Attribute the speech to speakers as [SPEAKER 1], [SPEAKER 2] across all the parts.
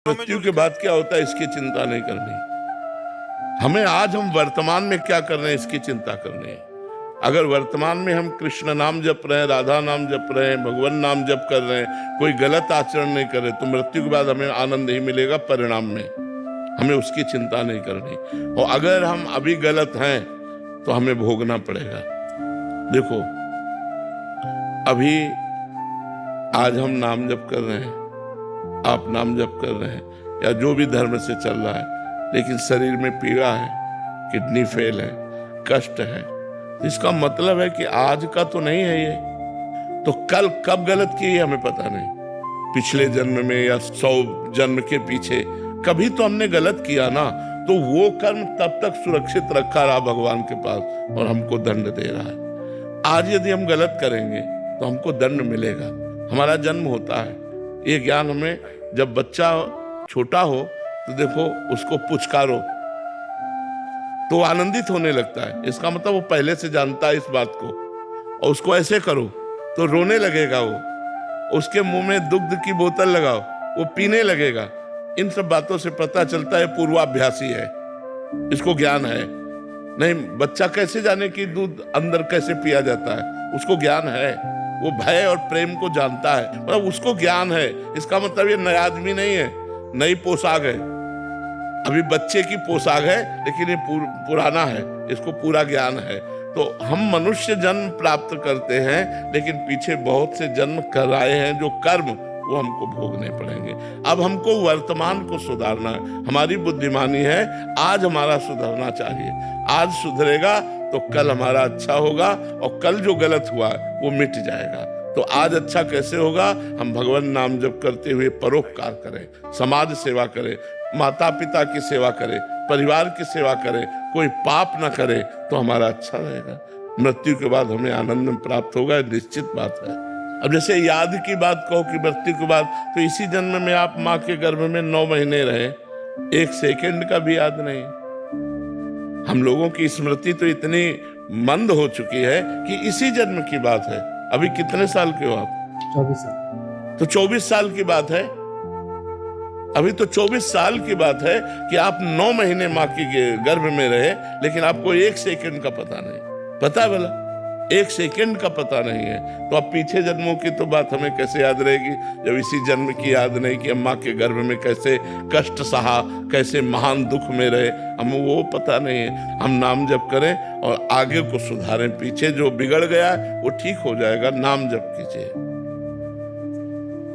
[SPEAKER 1] मृत्यु के बाद क्या होता है इसकी चिंता नहीं करनी। हमें आज हम वर्तमान में क्या कर रहे हैं इसकी चिंता करनी है। अगर वर्तमान में हम कृष्ण नाम जप रहे हैं, राधा नाम जप रहे हैं, भगवान नाम जप कर रहे हैं, कोई गलत आचरण नहीं कर रहे, तो मृत्यु के बाद हमें आनंद ही मिलेगा परिणाम में। हमें उसकी चिंता नहीं करनी। और अगर हम अभी गलत हैं तो हमें भोगना पड़ेगा। देखो अभी आज हम नाम जप कर रहे हैं, आप नाम जप कर रहे हैं या जो भी धर्म से चल रहा है, लेकिन शरीर में पीड़ा है, किडनी फेल है, कष्ट है, इसका मतलब है कि आज का तो नहीं है ये, तो कल कब गलत की हमें पता नहीं। पिछले जन्म में या 100 जन्म के पीछे कभी तो हमने गलत किया ना, तो वो कर्म तब तक सुरक्षित रखा रहा भगवान के पास और हमको दंड दे रहा है। आज यदि हम गलत करेंगे तो हमको दंड मिलेगा। हमारा जन्म होता है, ये ज्ञान हमें, जब बच्चा छोटा हो तो देखो उसको पुचकारो तो आनंदित होने लगता है, इसका मतलब वो पहले से जानता है इस बात को। और उसको ऐसे करो तो रोने लगेगा वो। उसके मुंह में दूध की बोतल लगाओ, वो पीने लगेगा। इन सब बातों से पता चलता है पूर्वाभ्यासी है, इसको ज्ञान है। नहीं, बच्चा कैसे जाने कि दूध अंदर कैसे पिया जाता है, उसको ज्ञान है। वो भय और प्रेम को जानता है, मतलब उसको ज्ञान है। इसका मतलब ये नया आदमी नहीं है, नई पोशाक है। अभी बच्चे की पोशाक है, लेकिन ये पुराना है, इसको पूरा ज्ञान है। तो हम मनुष्य जन्म प्राप्त करते हैं, लेकिन पीछे बहुत से जन्म कराए हैं जो कर्म, वो हमको भोगने पड़ेंगे। अब हमको वर्तमान को सुधारना है। हमारी बुद्धिमानी है, आज हमारा सुधरना चाहिए। आज सुधरेगा तो कल हमारा अच्छा होगा, और कल जो गलत हुआ वो मिट जाएगा। तो आज अच्छा कैसे होगा? हम भगवान नाम जप करते हुए परोपकार करें, समाज सेवा करें, माता पिता की सेवा करें, परिवार की सेवा करें, कोई पाप न करे, तो हमारा अच्छा रहेगा। मृत्यु के बाद हमें आनंद प्राप्त होगा, निश्चित बात है। अब जैसे याद की बात कहो कि मृत्यु के बाद, तो इसी जन्म में आप माँ के गर्भ में 9 महीने रहे, 1 सेकंड का भी याद नहीं। हम लोगों की स्मृति तो इतनी मंद हो चुकी है कि इसी जन्म की बात है। अभी कितने साल के हो आप?
[SPEAKER 2] 24 साल।
[SPEAKER 1] तो 24 साल की बात है। अभी तो 24 साल की बात है कि आप 9 महीने माँ की गर्भ में रहे, लेकिन आपको 1 सेकंड का पता नहीं। पता है भला? 1 सेकंड का पता नहीं है। तो अब पीछे जन्मों की तो बात हमें कैसे याद रहेगी, जब इसी जन्म की याद नहीं कि माँ के गर्भ में कैसे कष्ट सहा, कैसे महान दुख में रहे, हमें वो पता नहीं है। हम नाम जप करें और आगे को सुधारें। पीछे जो बिगड़ गया है वो ठीक हो जाएगा। नाम जप कीजिए,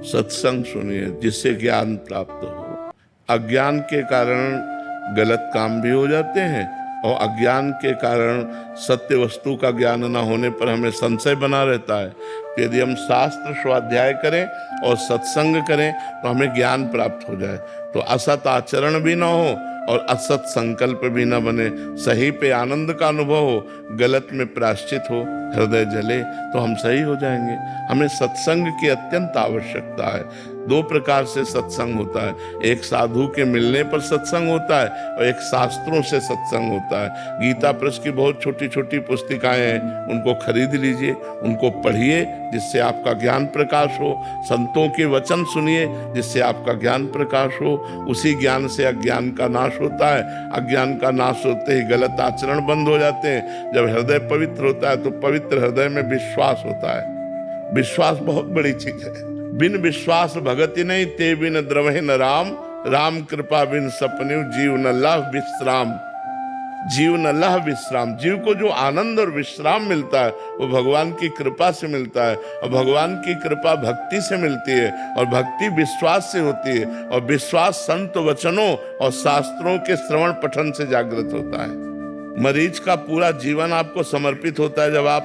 [SPEAKER 1] सत्संग सुनिए, जिससे ज्ञान प्राप्त हो। अज्ञान के कारण गलत काम भी हो जाते हैं, और अज्ञान के कारण सत्य वस्तु का ज्ञान न होने पर हमें संशय बना रहता है। यदि हम शास्त्र स्वाध्याय करें और सत्संग करें तो हमें ज्ञान प्राप्त हो जाए, तो असत आचरण भी ना हो और असत संकल्प भी ना बने, सही पे आनंद का अनुभव हो, गलत में प्रायश्चित हो, हृदय जले, तो हम सही हो जाएंगे। हमें सत्संग की अत्यंत आवश्यकता है। 2 प्रकार से सत्संग होता है, एक साधु के मिलने पर सत्संग होता है और एक शास्त्रों से सत्संग होता है। गीता प्रेस की बहुत छोटी छोटी पुस्तिकाएं हैं, उनको खरीद लीजिए, उनको पढ़िए, जिससे आपका ज्ञान प्रकाश हो। संतों के वचन सुनिए, जिससे आपका ज्ञान प्रकाश हो। उसी ज्ञान से अज्ञान का नाश होता है। अज्ञान का नाश होते ही गलत आचरण बंद हो जाते हैं। जब हृदय पवित्र होता है तो पवित्र हृदय में विश्वास होता है। विश्वास बहुत बड़ी चीज है। बिन विश्वास भगति नहीं, ते बिन द्रवहि न राम, राम कृपा बिन सपने जीव न लह विश्राम। जीव न लह विश्राम, जीव को जो आनंद और विश्राम मिलता है वो भगवान की कृपा से मिलता है, और भगवान की कृपा भक्ति से मिलती है, और भक्ति विश्वास से होती है, और विश्वास संत वचनों और शास्त्रों के श्रवण पठन से जागृत होता है। मरीज का पूरा जीवन आपको समर्पित होता है। जब आप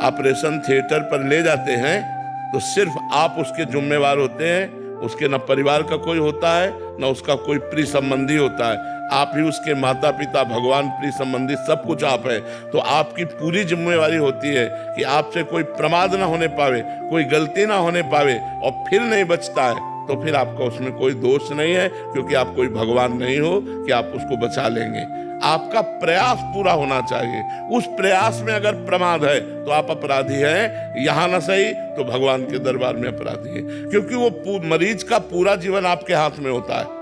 [SPEAKER 1] ऑपरेशन थिएटर पर ले जाते हैं तो सिर्फ आप उसके जिम्मेवार होते हैं। उसके न परिवार का कोई होता है, न उसका कोई प्रिय संबंधी होता है। आप ही उसके माता पिता, भगवान, प्रिय संबंधी, सब कुछ आप है। तो आपकी पूरी जिम्मेवारी होती है कि आपसे कोई प्रमाद ना होने पावे, कोई गलती ना होने पावे, और फिर नहीं बचता है तो फिर आपका उसमें कोई दोष नहीं है, क्योंकि आप कोई भगवान नहीं हो कि आप उसको बचा लेंगे। आपका प्रयास पूरा होना चाहिए। उस प्रयास में अगर प्रमाद है तो आप अपराधी हैं, यहाँ न सही तो भगवान के दरबार में अपराधी है, क्योंकि वो मरीज का पूरा जीवन आपके हाथ में होता है।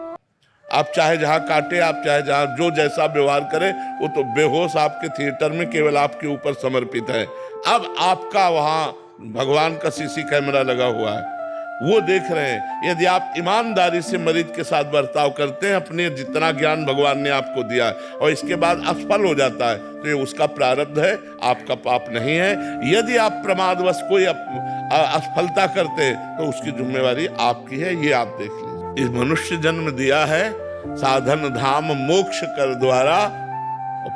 [SPEAKER 1] आप चाहे जहां काटे, आप चाहे जहां जो जैसा व्यवहार करें, वो तो बेहोश आपके थिएटर में केवल आपके ऊपर समर्पित है। अब आपका वहां भगवान का सीसी कैमरा लगा हुआ है, वो देख रहे हैं। यदि आप ईमानदारी से मरीज के साथ बर्ताव करते हैं, अपने जितना ज्ञान भगवान ने आपको दिया है, और इसके बाद असफल हो जाता है, तो ये उसका प्रारब्ध है, आपका पाप नहीं है। यदि आप प्रमादवश कोई असफलता करते हैं, तो उसकी जिम्मेवारी आपकी है, ये आप देख लीजिए। इस मनुष्य जन्म दिया है साधन धाम मोक्ष कर द्वारा,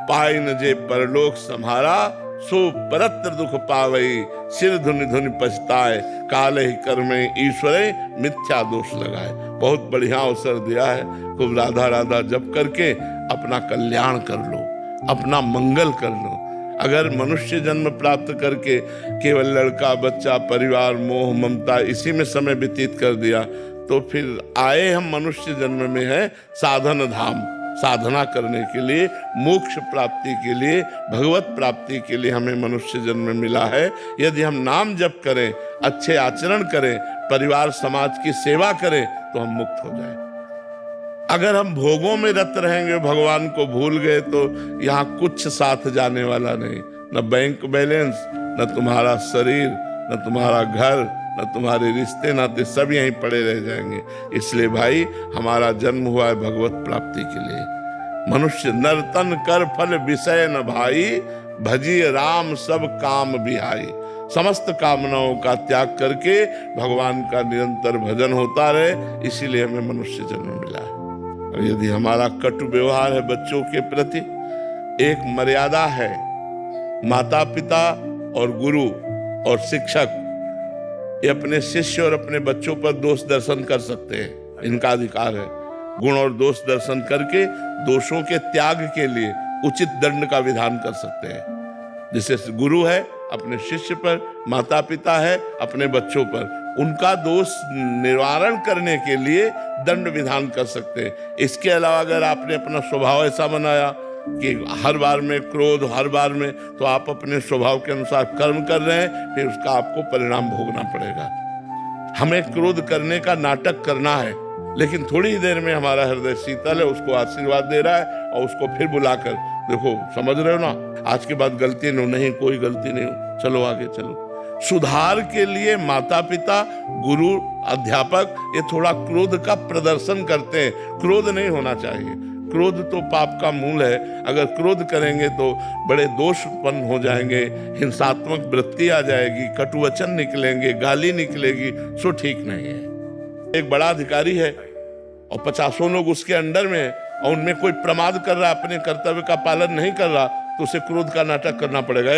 [SPEAKER 1] पाई न जे परलोक सम्हारा, सो परत्र दुख पावई, सिर धुनि धुनि पछताए, काले ही कर्मे ईश्वरे मिथ्या दोष लगाए। बहुत बढ़िया अवसर दिया है, खूब राधा राधा जप करके अपना कल्याण कर लो, अपना मंगल कर लो। अगर मनुष्य जन्म प्राप्त करके केवल लड़का बच्चा परिवार मोह ममता इसी में समय व्यतीत कर दिया, तो फिर आए हम मनुष्य जन्म में है साधन धाम, साधना करने के लिए, मोक्ष प्राप्ति के लिए, भगवत प्राप्ति के लिए हमें मनुष्य जन्म मिला है। यदि हम नाम जप करें, अच्छे आचरण करें, परिवार समाज की सेवा करें, तो हम मुक्त हो जाएं। अगर हम भोगों में रत रहेंगे, भगवान को भूल गए, तो यहाँ कुछ साथ जाने वाला नहीं, न बैंक बैलेंस, न तुम्हारा शरीर, न तुम्हारा घर, न तुम्हारे रिश्ते नाते, सब यहीं पड़े रह जाएंगे। इसलिए भाई, हमारा जन्म हुआ है भगवत प्राप्ति के लिए। मनुष्य नर्तन कर फल विषय न भाई, भजिए राम सब काम बिहाई। समस्त कामनाओं का त्याग करके भगवान का निरंतर भजन होता रहे, इसीलिए हमें मनुष्य जन्म मिला है। और यदि हमारा कटु व्यवहार है बच्चों के प्रति, एक मर्यादा है, माता पिता और गुरु और शिक्षक ये अपने शिष्य और अपने बच्चों पर दोष दर्शन कर सकते हैं, इनका अधिकार है। गुण और दोष दर्शन करके दोषों के त्याग के लिए उचित दंड का विधान कर सकते हैं। जैसे गुरु है अपने शिष्य पर, माता पिता है अपने बच्चों पर, उनका दोष निवारण करने के लिए दंड विधान कर सकते हैं। इसके अलावा अगर आपने अपना स्वभाव ऐसा बनाया कि हर बार में क्रोध, हर बार में, तो आप अपने स्वभाव के अनुसार कर्म कर रहे हैं, फिर उसका आपको परिणाम भोगना पड़ेगा। हमें क्रोध करने का नाटक करना है, लेकिन थोड़ी ही देर में हमारा हृदय शीतल है, उसको आशीर्वाद दे रहा है, और उसको फिर बुलाकर, देखो समझ रहे हो ना, आज के बाद गलती नहीं, कोई गलती नहीं, चलो आगे चलो। सुधार के लिए माता पिता, गुरु, अध्यापक ये थोड़ा क्रोध का प्रदर्शन करते हैं। क्रोध नहीं होना चाहिए, क्रोध तो पाप का मूल है। अगर क्रोध करेंगे तो बड़े दोष उत्पन्न हो जाएंगे, हिंसात्मक वृत्ति आ जाएगी, कटुवचन निकलेंगे, गाली निकलेगी, सो ठीक नहीं है। एक बड़ा अधिकारी है और 50 लोग उसके अंडर में है, और उनमें कोई प्रमाद कर रहा, अपने कर्तव्य का पालन नहीं कर रहा, तो उसे क्रोध का नाटक करना पड़ेगा।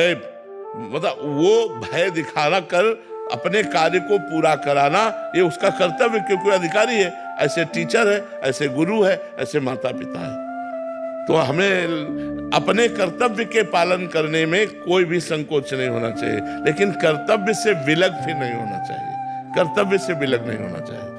[SPEAKER 1] मतलब वो भय दिखाना कर अपने कार्य को पूरा कराना, ये उसका कर्तव्य, क्योंकि अधिकारी है, ऐसे टीचर है, ऐसे गुरु है, ऐसे माता पिता है। तो हमें अपने कर्तव्य के पालन करने में कोई भी संकोच नहीं होना चाहिए, लेकिन कर्तव्य से विलग भी नहीं होना चाहिए, कर्तव्य से विलग नहीं होना चाहिए।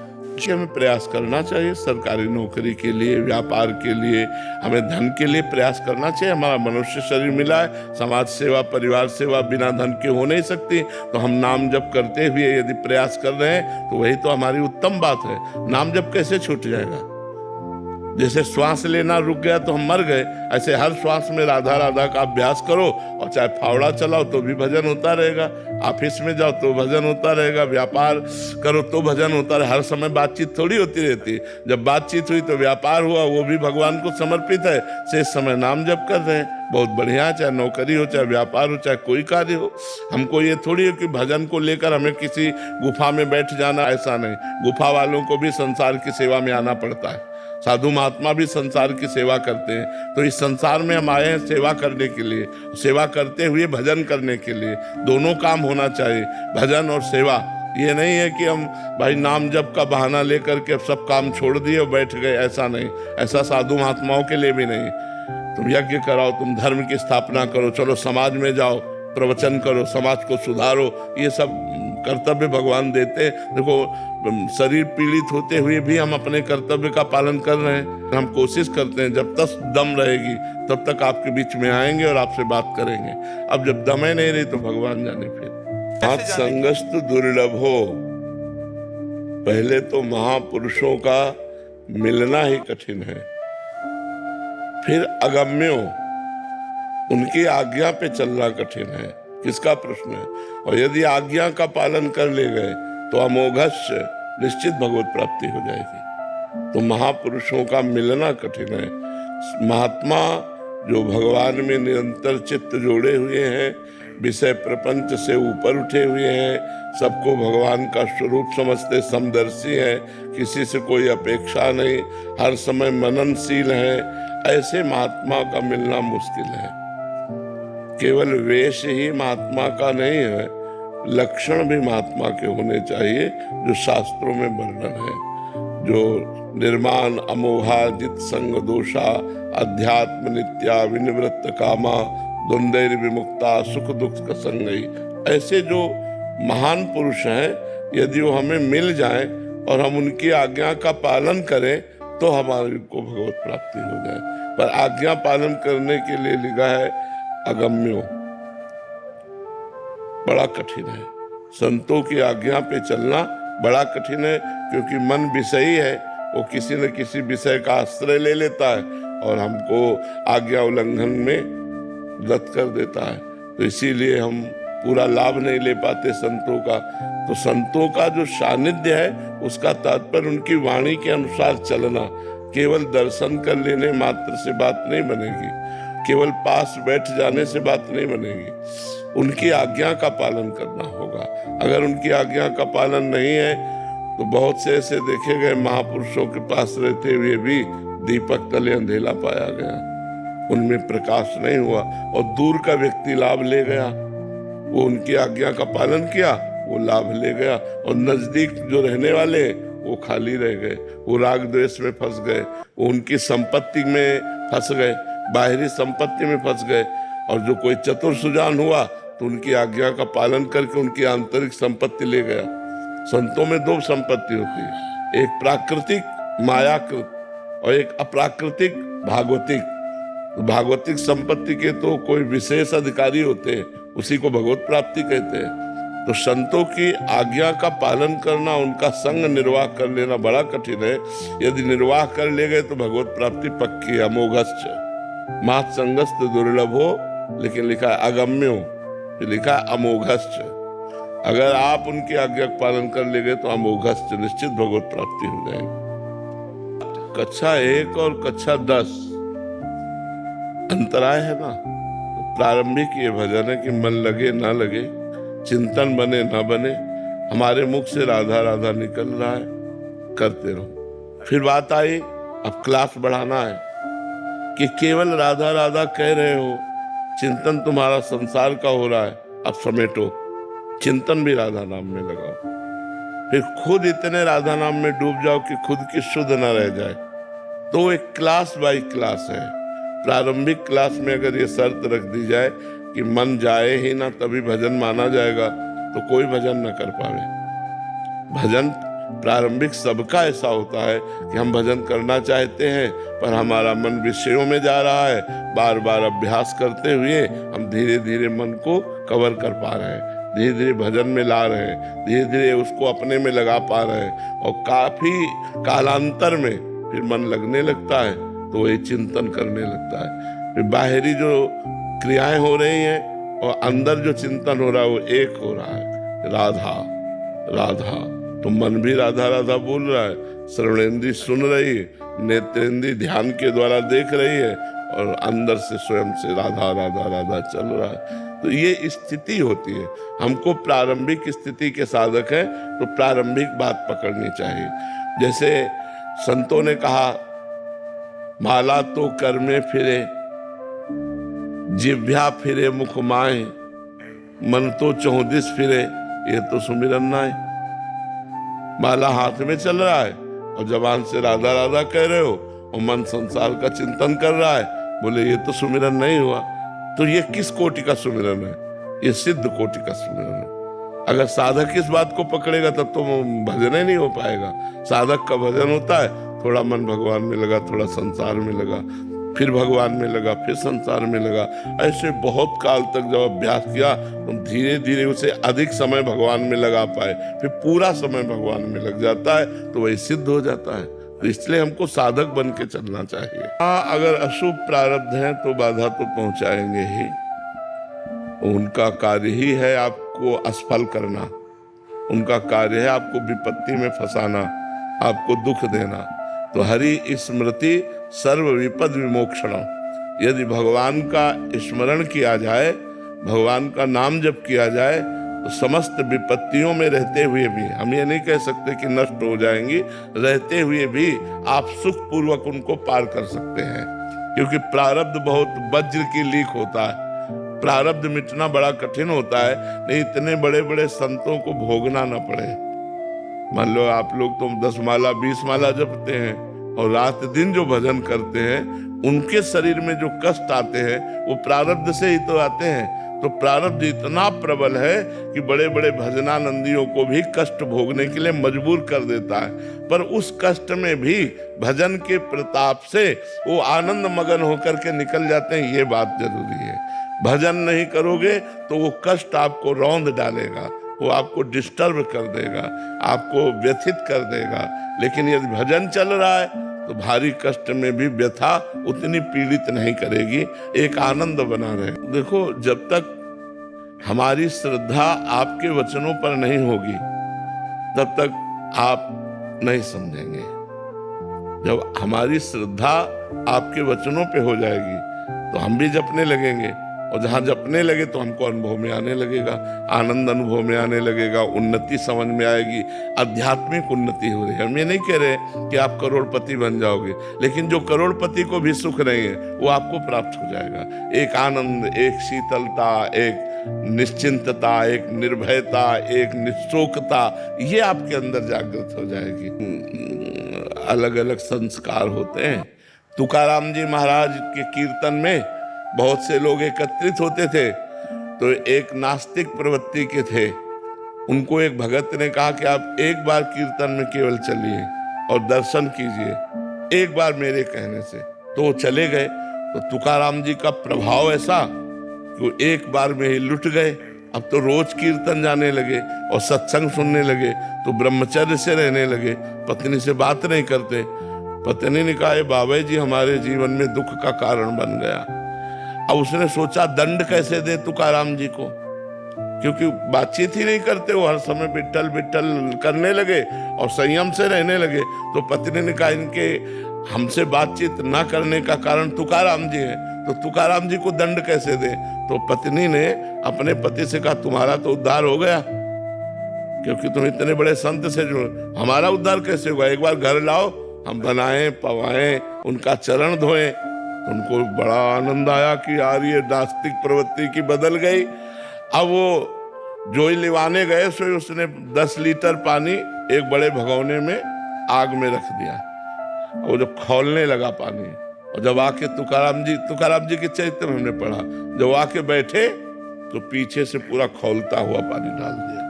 [SPEAKER 1] हमें प्रयास करना चाहिए, सरकारी नौकरी के लिए, व्यापार के लिए, हमें धन के लिए प्रयास करना चाहिए। हमारा मनुष्य शरीर मिला है, समाज सेवा, परिवार सेवा बिना धन के हो नहीं सकती। तो हम नाम जप करते हुए यदि प्रयास कर रहे हैं, तो वही तो हमारी उत्तम बात है। नाम जप कैसे छूट जाएगा? जैसे श्वास लेना रुक गया तो हम मर गए, ऐसे हर श्वास में राधा राधा का अभ्यास करो, और चाहे फावड़ा चलाओ तो भी भजन होता रहेगा, ऑफिस में जाओ तो भजन होता रहेगा, व्यापार करो तो भजन होता रहे। हर समय बातचीत थोड़ी होती रहती है, जब बातचीत हुई तो व्यापार हुआ, वो भी भगवान को समर्पित है, शेष समय नाम जप कर रहे हैं, बहुत बढ़िया। चाहे नौकरी हो, चाहे व्यापार हो, चाहे कोई कार्य हो, हमको ये थोड़ी है कि भजन को लेकर हमें किसी गुफा में बैठ जाना, ऐसा नहीं। गुफा वालों को भी संसार की सेवा में आना पड़ता है, साधु महात्मा भी संसार की सेवा करते हैं। तो इस संसार में हम आए हैं सेवा करने के लिए, सेवा करते हुए भजन करने के लिए, दोनों काम होना चाहिए, भजन और सेवा। ये नहीं है कि हम भाई नाम जप का बहाना लेकर के सब काम छोड़ दिए और बैठ गए, ऐसा नहीं, ऐसा साधु महात्माओं के लिए भी नहीं। तुम यज्ञ कराओ, तुम धर्म की स्थापना करो, चलो समाज में जाओ, प्रवचन करो, समाज को सुधारो, ये सब कर्तव्य भगवान देते। देखो शरीर पीड़ित होते हुए भी हम अपने कर्तव्य का पालन कर रहे हैं। हम कोशिश करते हैं जब तक दम रहेगी तब तक आपके बीच में आएंगे और आपसे बात करेंगे। अब जब दमे नहीं रही तो भगवान जाने फिर। हाथ संगस्त दुर्लभ हो, पहले तो महापुरुषों का मिलना ही कठिन है। फिर अगम्यों, उनकी आज्ञा पे चलना कठिन है। किसका प्रश्न है? और यदि आज्ञा का पालन कर ले गए तो अमोघस्य, निश्चित भगवत प्राप्ति हो जाएगी। तो महापुरुषों का मिलना कठिन है। महात्मा जो भगवान में निरंतर चित्त जोड़े हुए हैं, विषय प्रपंच से ऊपर उठे हुए हैं, सबको भगवान का स्वरूप समझते, समदर्शी हैं, किसी से कोई अपेक्षा नहीं, हर समय मननशील हैं, ऐसे महात्मा का मिलना मुश्किल है। केवल वेश ही महात्मा का नहीं है, लक्षण भी महात्मा के होने चाहिए जो शास्त्रों में वर्णन है, जो निर्माण अमोहा जित संग दोषा अध्यात्म नित्या विनिवृत्त कामा द्वंद्वैर विमुक्ता सुख दुख का संगई। ऐसे जो महान पुरुष हैं, यदि वो हमें मिल जाएं और हम उनकी आज्ञा का पालन करें तो हमारे को भगवत प्राप्ति हो जाए। पर आज्ञा पालन करने के लिए लिखा है अगम्यो, बड़ा कठिन है। संतों की आज्ञा पे चलना बड़ा कठिन है, क्योंकि मन विषयी है, वो किसी न किसी विषय का आश्रय ले लेता है और हमको आज्ञा उल्लंघन में रद्द कर देता है। तो इसीलिए हम पूरा लाभ नहीं ले पाते संतों का। तो संतों का जो सानिध्य है उसका तात्पर्य उनकी वाणी के अनुसार चलना। केवल दर्शन कर लेने मात्र से बात नहीं बनेगी, केवल पास बैठ जाने से बात नहीं बनेगी, उनकी आज्ञा का पालन करना होगा। अगर उनकी आज्ञा का पालन नहीं है तो बहुत से ऐसे देखे गए महापुरुषों के पास रहते हुए भी दीपक तले अंधेला पाया गया, उनमें प्रकाश नहीं हुआ और दूर का व्यक्ति लाभ ले गया। वो उनकी आज्ञा का पालन किया, वो लाभ ले गया, और नजदीक जो रहने वाले वो खाली रह गए, वो राग द्वेष में फंस गए, वो उनकी संपत्ति में फंस गए, बाहरी संपत्ति में फंस गए। और जो कोई चतुर सुजान हुआ तो उनकी आज्ञा का पालन करके उनकी आंतरिक संपत्ति ले गया। संतों में दो संपत्ति होती है, एक प्राकृतिक मायाकृत और एक अप्राकृतिक भागवतिक। भागवतिक संपत्ति के तो कोई विशेष अधिकारी होते हैं, उसी को भगवत प्राप्ति कहते हैं। तो संतों की आज्ञा का पालन करना, उनका संग निर्वाह कर लेना बड़ा कठिन है। यदि निर्वाह कर ले गए तो भगवत प्राप्ति पक्की है। अमोघश्च, मात संगस्त दुर्लभ हो, लेकिन लिखा है अगम्यो, लिखा है अमोघश्च। अगर आप उनकी आज्ञा का पालन कर ले गए तो अमोघश्च, निश्चित भगवत प्राप्ति हो जाएगी। कक्षा 1 और कक्षा 10 अंतराय है ना। प्रारंभिक ये भजन है कि मन लगे ना लगे, चिंतन बने ना बने, हमारे मुख से राधा राधा निकल रहा है, करते रहो। फिर बात आई, अब क्लास बढ़ाना है कि केवल राधा राधा कह रहे हो, चिंतन तुम्हारा संसार का हो रहा है, अब समेटो, चिंतन भी राधा नाम में लगाओ। फिर खुद इतने राधा नाम में डूब जाओ कि खुद की शुद्ध न रह जाए। तो एक क्लास बाय क्लास है। प्रारंभिक क्लास में अगर ये शर्त रख दी जाए कि मन जाए ही ना तभी भजन माना जाएगा, तो कोई भजन न कर पावे। भजन प्रारंभिक सबका ऐसा होता है कि हम भजन करना चाहते हैं पर हमारा मन विषयों में जा रहा है। बार बार अभ्यास करते हुए हम धीरे धीरे मन को कवर कर पा रहे हैं, धीरे धीरे भजन में ला रहे हैं, धीरे धीरे उसको अपने में लगा पा रहे हैं। और काफी कालांतर में फिर मन लगने लगता है तो वही चिंतन करने लगता है। फिर बाहरी जो क्रियाएं हो रही हैं और अंदर जो चिंतन हो रहा है वो एक हो रहा है, राधा राधा। तो मन भी राधा राधा बोल रहा है, श्रवणेंद्री सुन रही है, नेत्रेंद्री ध्यान के द्वारा देख रही है, और अंदर से स्वयं से राधा राधा राधा चल रहा है। तो ये स्थिति होती है। हमको प्रारंभिक स्थिति के साधक है तो प्रारंभिक बात पकड़नी चाहिए। जैसे संतों ने कहा, माला तो कर में फिरे, जिह्वा फिरे मुख माए, मन तो 34 फिरे, ये तो सुमिरन नाय। माला हाथ में चल रहा है और जबान से राधा राधा कह रहे हो और मन संसार का चिंतन कर रहा है, बोले ये तो सुमिरन नहीं हुआ। तो ये किस कोटि का सुमिरन है? ये सिद्ध कोटि का सुमिरन है। अगर साधक इस बात को पकड़ेगा तब तो भजन ही नहीं हो पाएगा। साधक का भजन होता है, थोड़ा मन भगवान में लगा, थोड़ा संसार में लगा, फिर भगवान में लगा, फिर संसार में लगा। ऐसे बहुत काल तक जब अभ्यास किया तो धीरे धीरे उसे अधिक समय भगवान में लगा पाए, फिर पूरा समय भगवान में लग जाता है तो वही सिद्ध हो जाता है। तो इसलिए हमको साधक बन के चलना चाहिए। हाँ, अगर अशुभ प्रारब्ध हैं तो बाधा तो पहुंचाएंगे ही, उनका कार्य ही है आपको असफल करना, उनका कार्य है आपको विपत्ति में फंसाना, आपको दुख देना। तो हरि स्मृति सर्व विपद विमोक्षणम, यदि भगवान का स्मरण किया जाए, भगवान का नाम जप किया जाए, तो समस्त विपत्तियों में रहते हुए भी, हम ये नहीं कह सकते कि नष्ट हो जाएंगी, रहते हुए भी आप सुख पूर्वक उनको पार कर सकते हैं। क्योंकि प्रारब्ध बहुत वज्र की लीक होता है, प्रारब्ध मिटना बड़ा कठिन होता है, नहीं इतने बड़े बड़े संतों को भोगना न पड़े। मान लो आप लोग तो 10 माला 20 माला जपते हैं और रात दिन जो भजन करते हैं, उनके शरीर में जो कष्ट आते हैं वो प्रारब्ध से ही तो आते हैं। तो प्रारब्ध इतना प्रबल है कि बड़े बड़े भजनानंदियों को भी कष्ट भोगने के लिए मजबूर कर देता है, पर उस कष्ट में भी भजन के प्रताप से वो आनंद मगन होकर के निकल जाते हैं। ये बात जरूरी है। भजन नहीं करोगे तो वो कष्ट आपको रौंद डालेगा, वो आपको डिस्टर्ब कर देगा, आपको व्यथित कर देगा। लेकिन यदि भजन चल रहा है तो भारी कष्ट में भी व्यथा उतनी पीड़ित नहीं करेगी, एक आनंद बना रहे। देखो, जब तक हमारी श्रद्धा आपके वचनों पर नहीं होगी तब तक आप नहीं समझेंगे। जब हमारी श्रद्धा आपके वचनों पे हो जाएगी तो हम भी जपने लगेंगे, और जहां जपने लगे तो हमको अनुभव में आने लगेगा, आनंद अनुभव में आने लगेगा, उन्नति समझ में आएगी, आध्यात्मिक उन्नति हो रही है। हम ये नहीं कह रहे कि आप करोड़पति बन जाओगे, लेकिन जो करोड़पति को भी सुख नहीं है वो आपको प्राप्त हो जाएगा। एक आनंद, एक शीतलता, एक निश्चिंतता, एक निर्भयता, एक निश्चोकता, ये आपके अंदर जागृत हो जाएगी। अलग अलग संस्कार होते हैं। तुकाराम जी महाराज के कीर्तन में बहुत से लोग एकत्रित होते थे, तो एक नास्तिक प्रवृत्ति के थे, उनको एक भगत ने कहा कि आप एक बार कीर्तन में केवल चलिए और दर्शन कीजिए, एक बार मेरे कहने से। तो वो चले गए। तो तुकाराम जी का प्रभाव ऐसा कि वो एक बार में ही लुट गए। अब तो रोज कीर्तन जाने लगे और सत्संग सुनने लगे, तो ब्रह्मचर्य से रहने लगे, पत्नी से बात नहीं करते। पत्नी ने कहा, बाबा जी हमारे जीवन में दुख का कारण बन गया। अब उसने सोचा दंड कैसे दे तुकाराम जी को, क्योंकि बातचीत ही नहीं करते, वो हर समय बिट्टल बिट्टल करने लगे और संयम से रहने लगे। तो पत्नी ने कहा, इनके हमसे बातचीत ना करने का कारण तुकाराम जी है, तो तुकाराम जी को दंड कैसे दे। तो पत्नी ने अपने पति से कहा, तुम्हारा तो उद्धार हो गया, क्योंकि तुम इतने बड़े संत से जुड़े, हमारा उद्धार कैसे होगा, एक बार घर लाओ, हम बनाएं पवाएं, उनका चरण धोएं। उनको बड़ा आनंद आया कि यार ये नास्तिक प्रवृत्ति की बदल गई। अब वो जो लिवाने गए सो उसने 10 लीटर पानी एक बड़े भगोने में आग में रख दिया, वो जब खौलने लगा पानी, और जब आके तुकाराम जी के चरित्र में हमने पढ़ा, जब आके बैठे तो पीछे से पूरा खौलता हुआ पानी डाल दिया,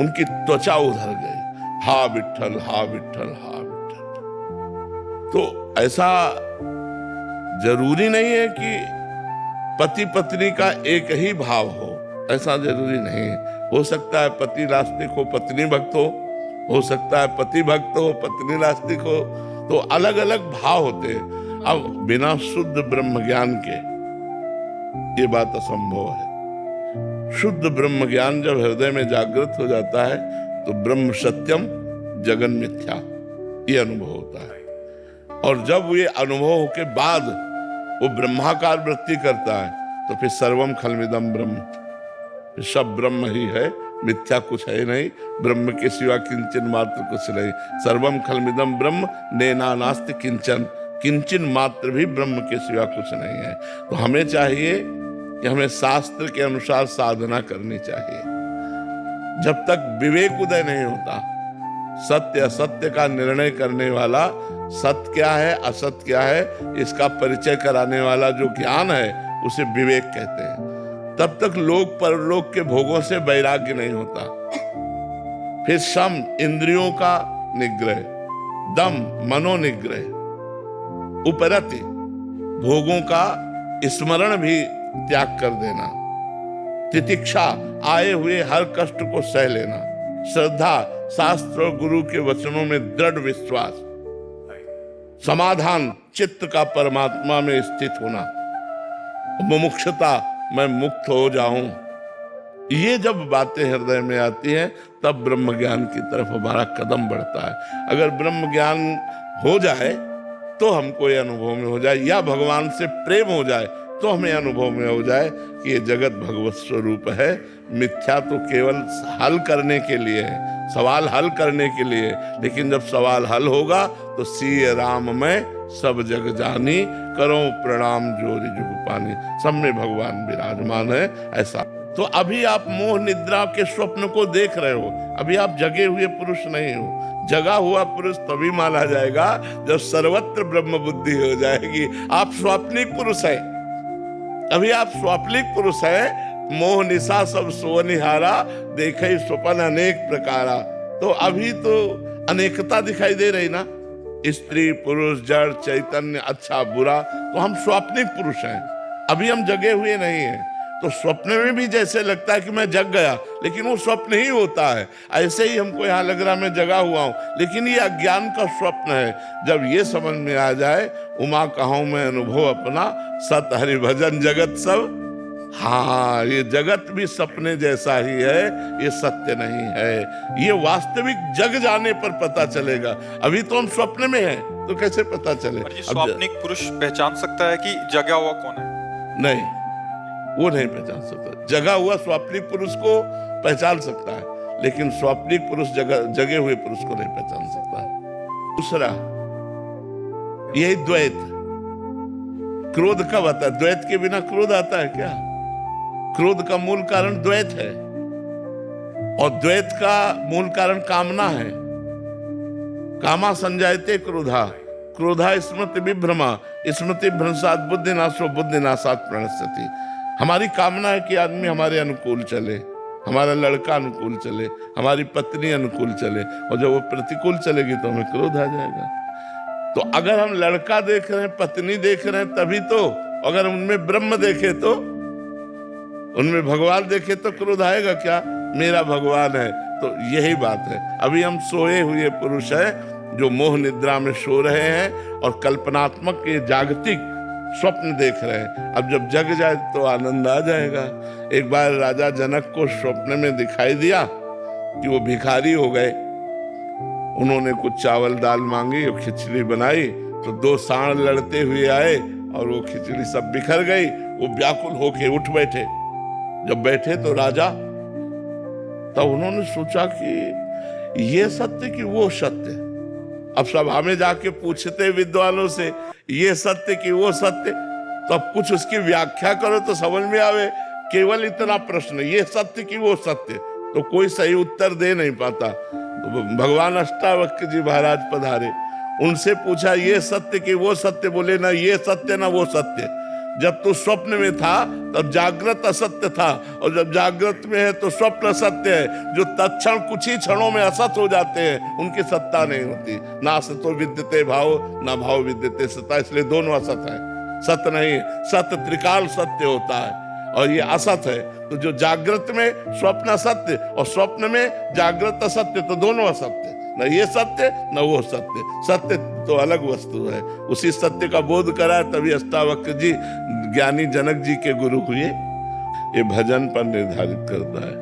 [SPEAKER 1] उनकी त्वचा उधर गई। हा विठ्ठल, हा विठ्ठल, हा विठ्ठल। तो ऐसा जरूरी नहीं है कि पति पत्नी का एक ही भाव हो, ऐसा जरूरी नहीं है। हो सकता है पति नास्तिक हो, पत्नी भक्त हो सकता है पति भक्त हो, पत्नी नास्तिक हो, तो अलग अलग भाव होते हैं। अब बिना शुद्ध ब्रह्म ज्ञान के ये बात असंभव है। शुद्ध ब्रह्म ज्ञान जब हृदय में जागृत हो जाता है तो ब्रह्म सत्यम जगन मिथ्या, ये अनुभव होता है। और जब ये अनुभव के बाद वो ब्रह्माकार वृत्ति करता है तो फिर सर्वम खलमिदम ब्रह्म, सब ब्रह्म ही है, मिथ्या कुछ है नहीं, ब्रह्म के सिवा किंचन मात्र कुछ नहीं। सर्वम खलमिदम ब्रह्म नेना नास्ति किंचन, किंचन मात्र भी ब्रह्म के सिवा कुछ नहीं है। तो हमें चाहिए कि हमें शास्त्र के अनुसार साधना करनी चाहिए। जब तक विवेक उदय नहीं होता, सत्य असत्य का निर्णय करने वाला, सत्य क्या है असत्य क्या है इसका परिचय कराने वाला जो ज्ञान है उसे विवेक कहते हैं, तब तक लोक परलोक के भोगों से वैराग्य नहीं होता। फिर सम इंद्रियों का निग्रह, दम मनोनिग्रह, उपरति भोगों का स्मरण भी त्याग कर देना, तितिक्षा आए हुए हर कष्ट को सह लेना, श्रद्धा शास्त्र और गुरु के वचनों में दृढ़ विश्वास, समाधान चित्त का परमात्मा में स्थित होना, मुमुक्षुता मैं मुक्त हो जाऊं, ये जब बातें हृदय में आती हैं तब ब्रह्म ज्ञान की तरफ हमारा कदम बढ़ता है। अगर ब्रह्म ज्ञान हो जाए तो हमको ये अनुभव में हो जाए, या भगवान से प्रेम हो जाए तो हमें अनुभव में हो जाए कि ये जगत भगवत स्वरूप है, मिथ्या तो केवल हल करने के लिए है, सवाल हल करने के लिए। लेकिन जब सवाल हल होगा तो सीय राम में सब जग जानी, करो प्रणाम जोरी जुग पानी, सब में भगवान विराजमान है। ऐसा तो अभी आप मोह निद्रा के स्वप्न को देख रहे हो, अभी आप जगे हुए पुरुष नहीं हो। जगा हुआ पुरुष तभी माना जाएगा जब सर्वत्र ब्रह्म बुद्धि हो जाएगी। आप स्वाप्निक पुरुष है, अभी आप स्वाप्निक पुरुष है। मोह निशा सब सोनिहारा, देखे स्वप्न अनेक प्रकारा। तो अभी तो अनेकता दिखाई दे रही ना, स्त्री पुरुष जड़ चैतन्य अच्छा बुरा, तो हम स्वाप्निक पुरुष हैं, अभी हम जगे हुए नहीं हैं। तो स्वप्न में भी जैसे लगता है कि मैं जग गया, लेकिन वो स्वप्न ही होता है। ऐसे ही हमको यहाँ लग रहा मैं जगा हुआ हूँ, लेकिन ये अज्ञान का स्वप्न है। जब ये समझ में आ जाए, उमा कहूँ मैं अनुभव अपना, सत हरि भजन जगत सब, हाँ ये जगत भी सपने जैसा ही है, ये सत्य नहीं है। ये वास्तविक जग जाने पर पता चलेगा, अभी तो हम स्वप्न में हैं, तो कैसे पता चले?
[SPEAKER 2] स्वाप्निक पुरुष पहचान सकता है कि जगा हुआ कौन है?
[SPEAKER 1] नहीं, वो नहीं पहचान सकता। जगा हुआ स्वाप्निक पुरुष को पहचान सकता है, लेकिन स्वाप्निक पुरुष जगे हुए पुरुष को नहीं पहचान सकता। दूसरा यही द्वैत, क्रोध कब आता है? द्वैत के बिना क्रोध आता है क्या? क्रोध का मूल कारण द्वैत है, और द्वैत का मूल कारण कामना है। कामा संजायते क्रोधा, क्रोधा स्मृति विभ्रमा, स्मृति भ्रंशात बुद्धिनाशो, बुद्धिनाशात प्रणश्यति। हमारी कामना है कि आदमी हमारे अनुकूल चले, हमारा लड़का अनुकूल चले, हमारी पत्नी अनुकूल चले, और जब वो प्रतिकूल चलेगी तो हमें क्रोध आ जाएगा। तो अगर हम लड़का देख रहे हैं, पत्नी देख रहे हैं, तभी तो। अगर उनमें ब्रह्म देखे तो, उनमें भगवान देखे तो क्रोध आएगा क्या? मेरा भगवान है। तो यही बात है, अभी हम सोए हुए पुरुष हैं जो मोह निद्रा में सो रहे हैं और कल्पनात्मक के जागतिक स्वप्न देख रहे हैं। अब जब जग जाए तो आनंद आ जाएगा। एक बार राजा जनक को स्वप्न में दिखाई दिया कि वो भिखारी हो गए। उन्होंने कुछ चावल दाल मांगी और खिचड़ी बनाई, तो दो सांड लड़ते हुए आए और वो खिचड़ी सब बिखर गई। वो व्याकुल होके उठ बैठे। जब बैठे तो राजा, तब उन्होंने सोचा कि ये सत्य कि वो सत्य। अब सभा में जाके पूछते विद्वानों से, ये सत्य कि वो सत्य, तो अब कुछ उसकी व्याख्या करो तो समझ में आवे। केवल इतना प्रश्न, ये सत्य कि वो सत्य, तो कोई सही उत्तर दे नहीं पाता। तो भगवान अष्टावक्र जी महाराज पधारे, उनसे पूछा ये सत्य कि वो सत्य? बोले ना ये सत्य ना वो सत्य। जब तू स्वप्न में था तब जागृत असत्य था, और जब जागृत में है तो स्वप्न असत्य है। जो तत्क्षण कुछ ही क्षणों में असत हो जाते हैं, उनकी सत्ता नहीं होती। ना असतो विद्यते भाव, ना भाव विद्यते सत्ता, इसलिए दोनों असत है, सत्य नहीं। सत्य त्रिकाल सत्य होता है और ये असत है। तो जो जागृत में स्वप्न असत्य और स्वप्न में जागृत असत्य, तो दोनों असत्य, न ये सत्य न वो सत्य। सत्य तो अलग वस्तु है। उसी सत्य का बोध करा, तभी अष्टावक्र जी ज्ञानी जनक जी के गुरु हुए। ये भजन पर निर्धारित करता है।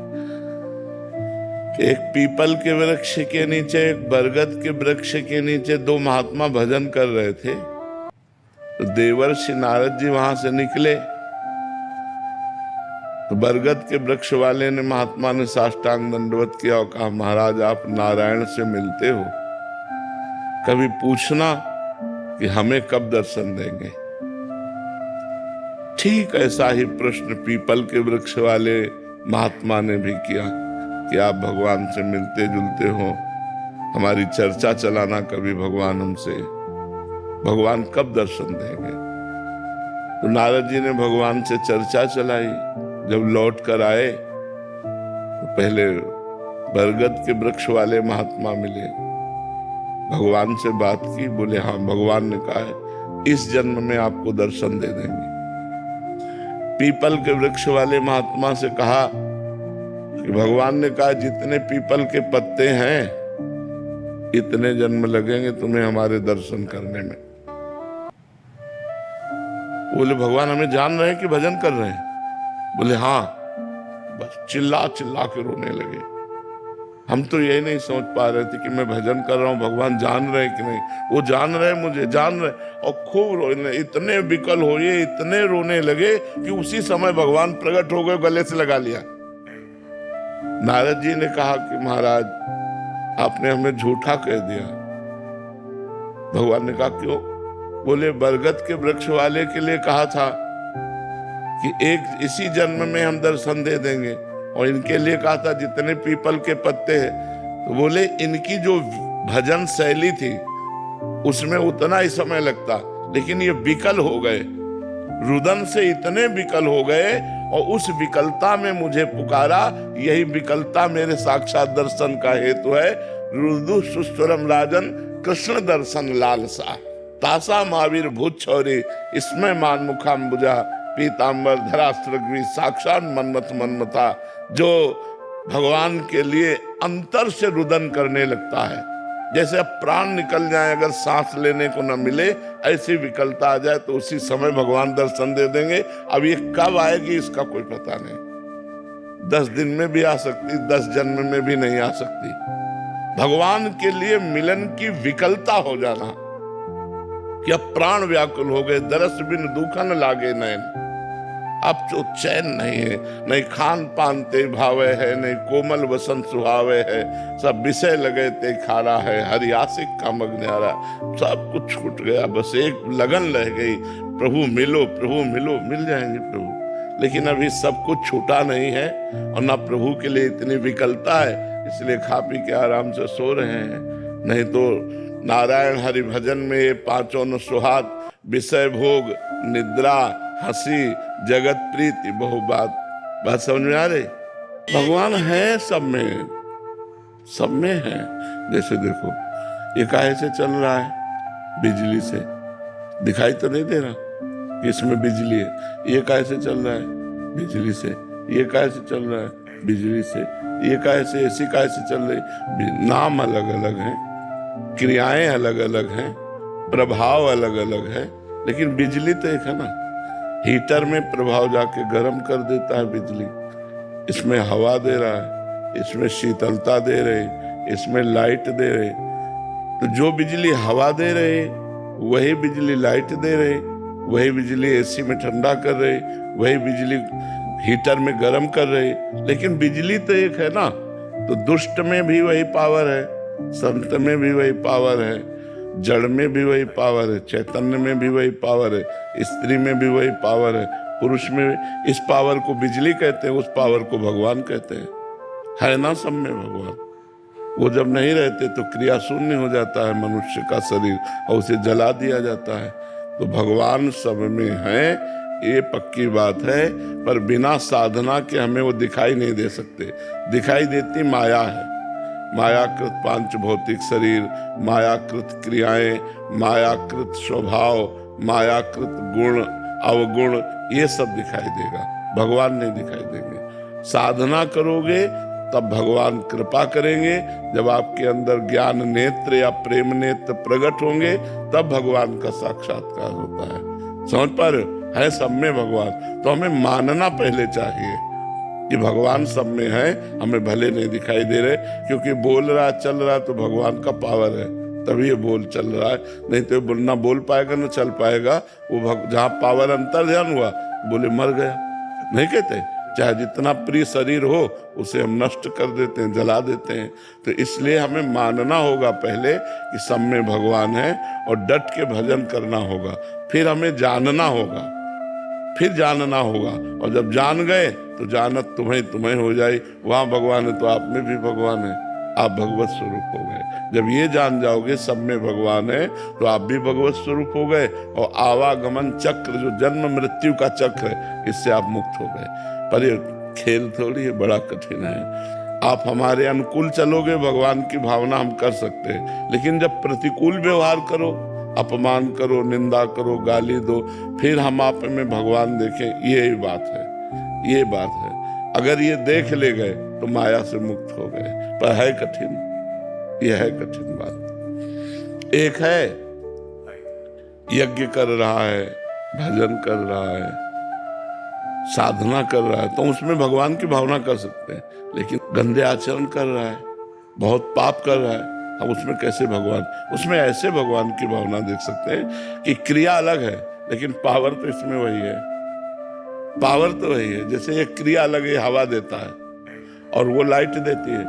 [SPEAKER 1] एक पीपल के वृक्ष के नीचे, एक बरगद के वृक्ष के नीचे दो महात्मा भजन कर रहे थे। तो देवर्षि नारद जी वहां से निकले। तो बरगद के वृक्ष वाले ने, महात्मा ने साष्टांग दंडवत किया और कहा, महाराज आप नारायण से मिलते हो, कभी पूछना कि हमें कब दर्शन देंगे। ठीक ऐसा ही प्रश्न पीपल के वृक्ष वाले महात्मा ने भी किया कि आप भगवान से मिलते जुलते हो, हमारी चर्चा चलाना कभी भगवान हमसे, भगवान कब दर्शन देंगे। तो नारद जी ने भगवान से चर्चा चलाई। जब लौट कर आए तो पहले बरगद के वृक्ष वाले महात्मा मिले, भगवान से बात की। बोले हाँ, भगवान ने कहा है इस जन्म में आपको दर्शन दे देंगे। पीपल के वृक्ष वाले महात्मा से कहा कि भगवान ने कहा जितने पीपल के पत्ते हैं इतने जन्म लगेंगे तुम्हें हमारे दर्शन करने में। बोले भगवान हमें जान रहे हैं कि भजन कर रहे हैं? बोले हाँ। बस चिल्ला चिल्ला के रोने लगे। हम तो यही नहीं समझ पा रहे थे कि मैं भजन कर रहा हूँ, भगवान जान रहे कि नहीं। वो जान रहे, मुझे जान रहे, और खूब रोने, इतने विकल हुए, इतने रोने लगे कि उसी समय भगवान प्रकट हो गए, गले से लगा लिया। नारद जी ने कहा कि महाराज आपने हमें झूठा कह दिया। भगवान ने कहा क्यों? बोले बरगद के वृक्ष वाले के लिए कहा था कि एक इसी जन्म में हम दर्शन दे देंगे, और इनके लिए कहा था जितने पीपल के पत्ते हैं। तो बोले इनकी जो भजन शैली थी उसमें उतना ही समय लगता, लेकिन ये विकल हो गए, रुदन से इतने विकल हो गए, और उस विकलता में मुझे पुकारा। यही विकलता मेरे साक्षात दर्शन का हेतु है। रुदु सुस्वरम राजन कृष्ण दर्शन लालसा, तासा महावीर भूत छौरी, इसमें मान मुखाम्बुजा, पीतांबर धरास्त्रग्वी, साक्षात मन्मथ मन्मथा। जो भगवान के लिए अंतर से रुदन करने लगता है, जैसे अब प्राण निकल जाए, अगर सांस लेने को न मिले, ऐसी विकलता आ जाए तो उसी समय भगवान दर्शन दे देंगे। अब ये कब आएगी इसका कोई पता नहीं। 10 दिन में भी आ सकती, 10 जन्म में भी नहीं आ सकती। भगवान के लिए मिलन की विकलता हो जाना कि अब प्राण व्याकुल हो गए, दरस बिन दुखन लागे नैन। अब तो चैन नहीं है, नहीं खान पान ते भावे है, नहीं कोमल वसंत सुहावे है, सब विषय लगे ते खारा है, हरि आशिक का मग्न्यारा। सब कुछ छूट गया, बस एक लगन रह गई, प्रभु मिलो प्रभु मिलो। मिल जाएंगे प्रभु, लेकिन अभी सब कुछ छूटा नहीं है, और ना प्रभु के लिए इतनी विकलता है, इसलिए खा पी के आराम से सो रहे हैं। नहीं तो नारायण हरि भजन में ये पांचों न सुहात, विषय भोग, निद्रा, हंसी, जगत प्रीति, बहु बात समझ में आ रही? भगवान है सब में, सब में है। जैसे देखो ये काहे से चल रहा है? बिजली से। दिखाई तो नहीं दे रहा कि इसमें बिजली है। ये काहे से चल रहा है? बिजली से। ये काहे से चल रहा है? बिजली से। ये काहे से, ऐसी काहे से चल रही? नाम अलग अलग हैं, क्रियाएं अलग अलग हैं, प्रभाव अलग अलग है, लेकिन बिजली तो एक है ना। हीटर में प्रभाव जाके गर्म कर देता है बिजली, इसमें हवा दे रहा है, इसमें शीतलता दे रही, इसमें लाइट दे रही। तो जो बिजली हवा दे रही वही बिजली लाइट दे रही, वही बिजली एसी में ठंडा कर रही, वही बिजली हीटर में गर्म कर रही। लेकिन बिजली तो एक है ना। तो दुष्ट में भी वही पावर है, संत में भी वही पावर है, जड़ में भी वही पावर है, चैतन्य में भी वही पावर है, स्त्री में भी वही पावर है, पुरुष में भी। इस पावर को बिजली कहते हैं, उस पावर को भगवान कहते हैं। है ना सब में भगवान। वो जब नहीं रहते तो क्रिया शून्य हो जाता है मनुष्य का शरीर, और उसे जला दिया जाता है। तो भगवान सब में है, ये पक्की बात है, पर बिना साधना के हमें वो दिखाई नहीं दे सकते। दिखाई देती माया है, मायाकृत पांच भौतिक शरीर, मायाकृत क्रियाएं, मायाकृत स्वभाव, मायाकृत गुण अवगुण, ये सब दिखाई देगा, भगवान नहीं दिखाई देंगे। साधना करोगे तब भगवान कृपा करेंगे। जब आपके अंदर ज्ञान नेत्र या प्रेम नेत्र प्रकट होंगे तब भगवान का साक्षात्कार होता है। समझ पा रहे हो? है सब में भगवान। तो हमें मानना पहले चाहिए कि भगवान सब में है, हमें भले नहीं दिखाई दे रहे, क्योंकि बोल रहा चल रहा तो भगवान का पावर है, तभी ये बोल चल रहा है। नहीं तो बोलना बोल पाएगा ना चल पाएगा। वो जहाँ पावर अंतर ध्यान हुआ, बोले मर गया। नहीं कहते, चाहे जितना प्रिय शरीर हो उसे हम नष्ट कर देते हैं, जला देते हैं। तो इसलिए हमें मानना होगा पहले कि सब में भगवान है, और डट के भजन करना होगा। फिर हमें जानना होगा, फिर जानना होगा, और जब जान गए तो जानत तुम्हें हो जाए। वहां भगवान है तो आप में भी भगवान है, आप भगवत स्वरूप हो गए। जब ये जान जाओगे सब में भगवान है तो आप भी भगवत स्वरूप हो गए, और आवागमन चक्र जो जन्म मृत्यु का चक्र है, इससे आप मुक्त हो गए। पर ये खेल थोड़ी है, बड़ा कठिन है। आप हमारे अनुकूल चलोगे, भगवान की भावना हम कर सकते हैं, लेकिन जब प्रतिकूल व्यवहार करो, अपमान करो, निंदा करो, गाली दो, फिर हम आप में भगवान देखें, ये बात है, ये बात है। अगर ये देख ले गए तो माया से मुक्त हो गए। पर है कठिन, ये है कठिन बात। एक है यज्ञ कर रहा है, भजन कर रहा है, साधना कर रहा है, तो उसमें भगवान की भावना कर सकते हैं। लेकिन गंदे आचरण कर रहा है, बहुत पाप कर रहा है, हम उसमें कैसे भगवान, उसमें ऐसे भगवान की भावना देख सकते हैं कि क्रिया अलग है लेकिन पावर तो इसमें वही है। पावर तो वही है। जैसे ये क्रिया अलग है, हवा देता है और वो लाइट देती है,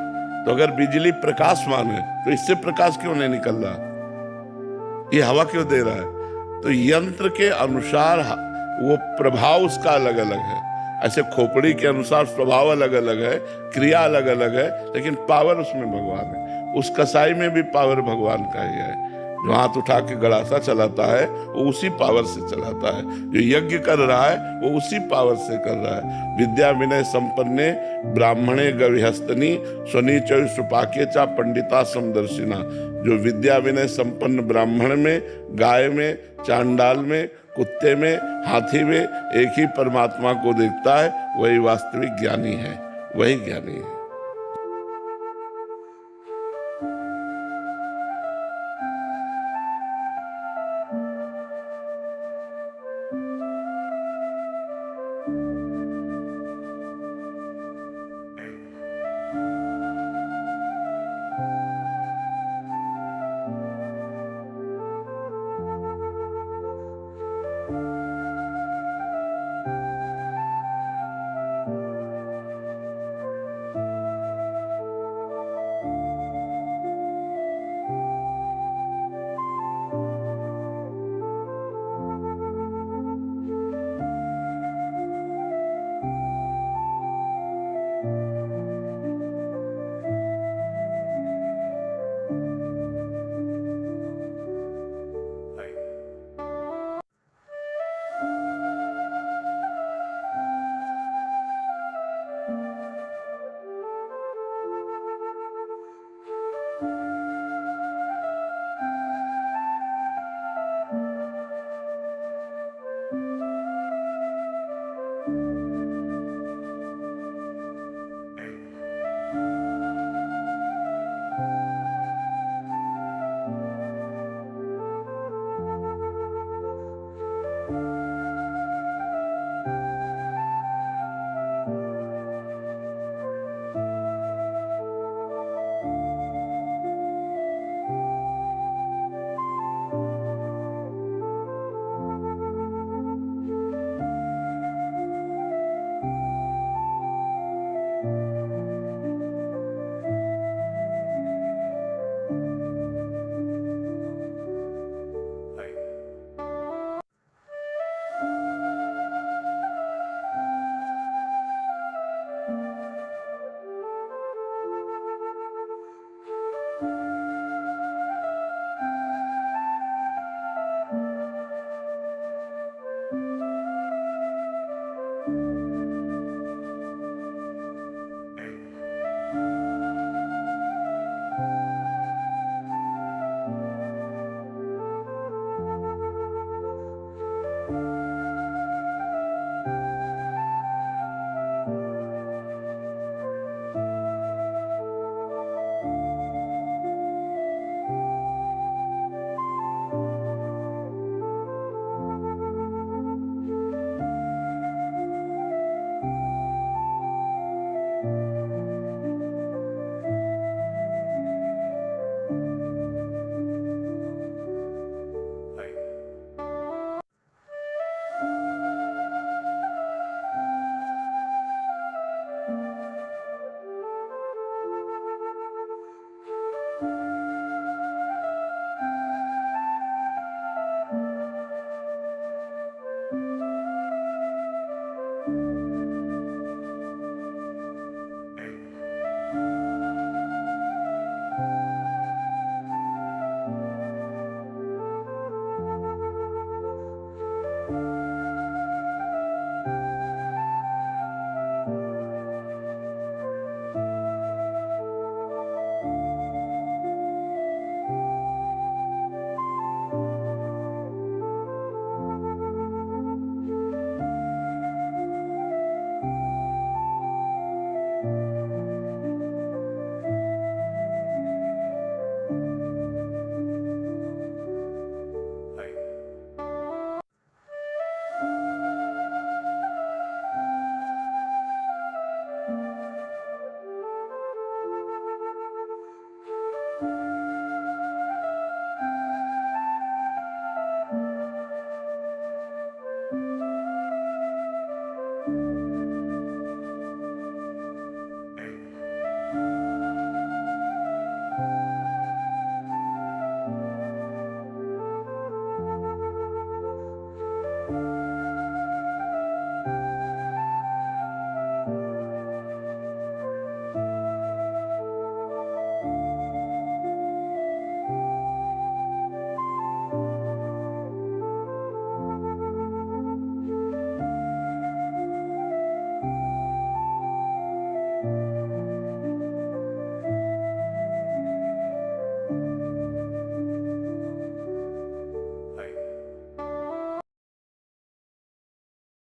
[SPEAKER 1] तो अगर बिजली प्रकाशमान है तो इससे प्रकाश क्यों नहीं निकल रहा, ये हवा क्यों दे रहा है? तो यंत्र के अनुसार वो प्रभाव उसका अलग अलग है। ऐसे खोपड़ी के अनुसार स्वभाव अलग अलग है, क्रिया अलग अलग है, लेकिन पावर उसमें भगवान है। उस कसाई में भी पावर भगवान का ही है। जो हाथ उठा के गड़ासा चलाता है वो उसी पावर से चलाता है, जो यज्ञ कर रहा है वो उसी पावर से कर रहा है। विद्या विनय संपन्ने ब्राह्मणे गविहस्तनी स्वनीच सुपाके चा पंडिता समदर्शिना। जो विद्या विनय संपन्न ब्राह्मण में, गाय में, चांडाल में, कुत्ते में, हाथी में एक ही परमात्मा को देखता है, वही वास्तविक ज्ञानी है, वही ज्ञानी है।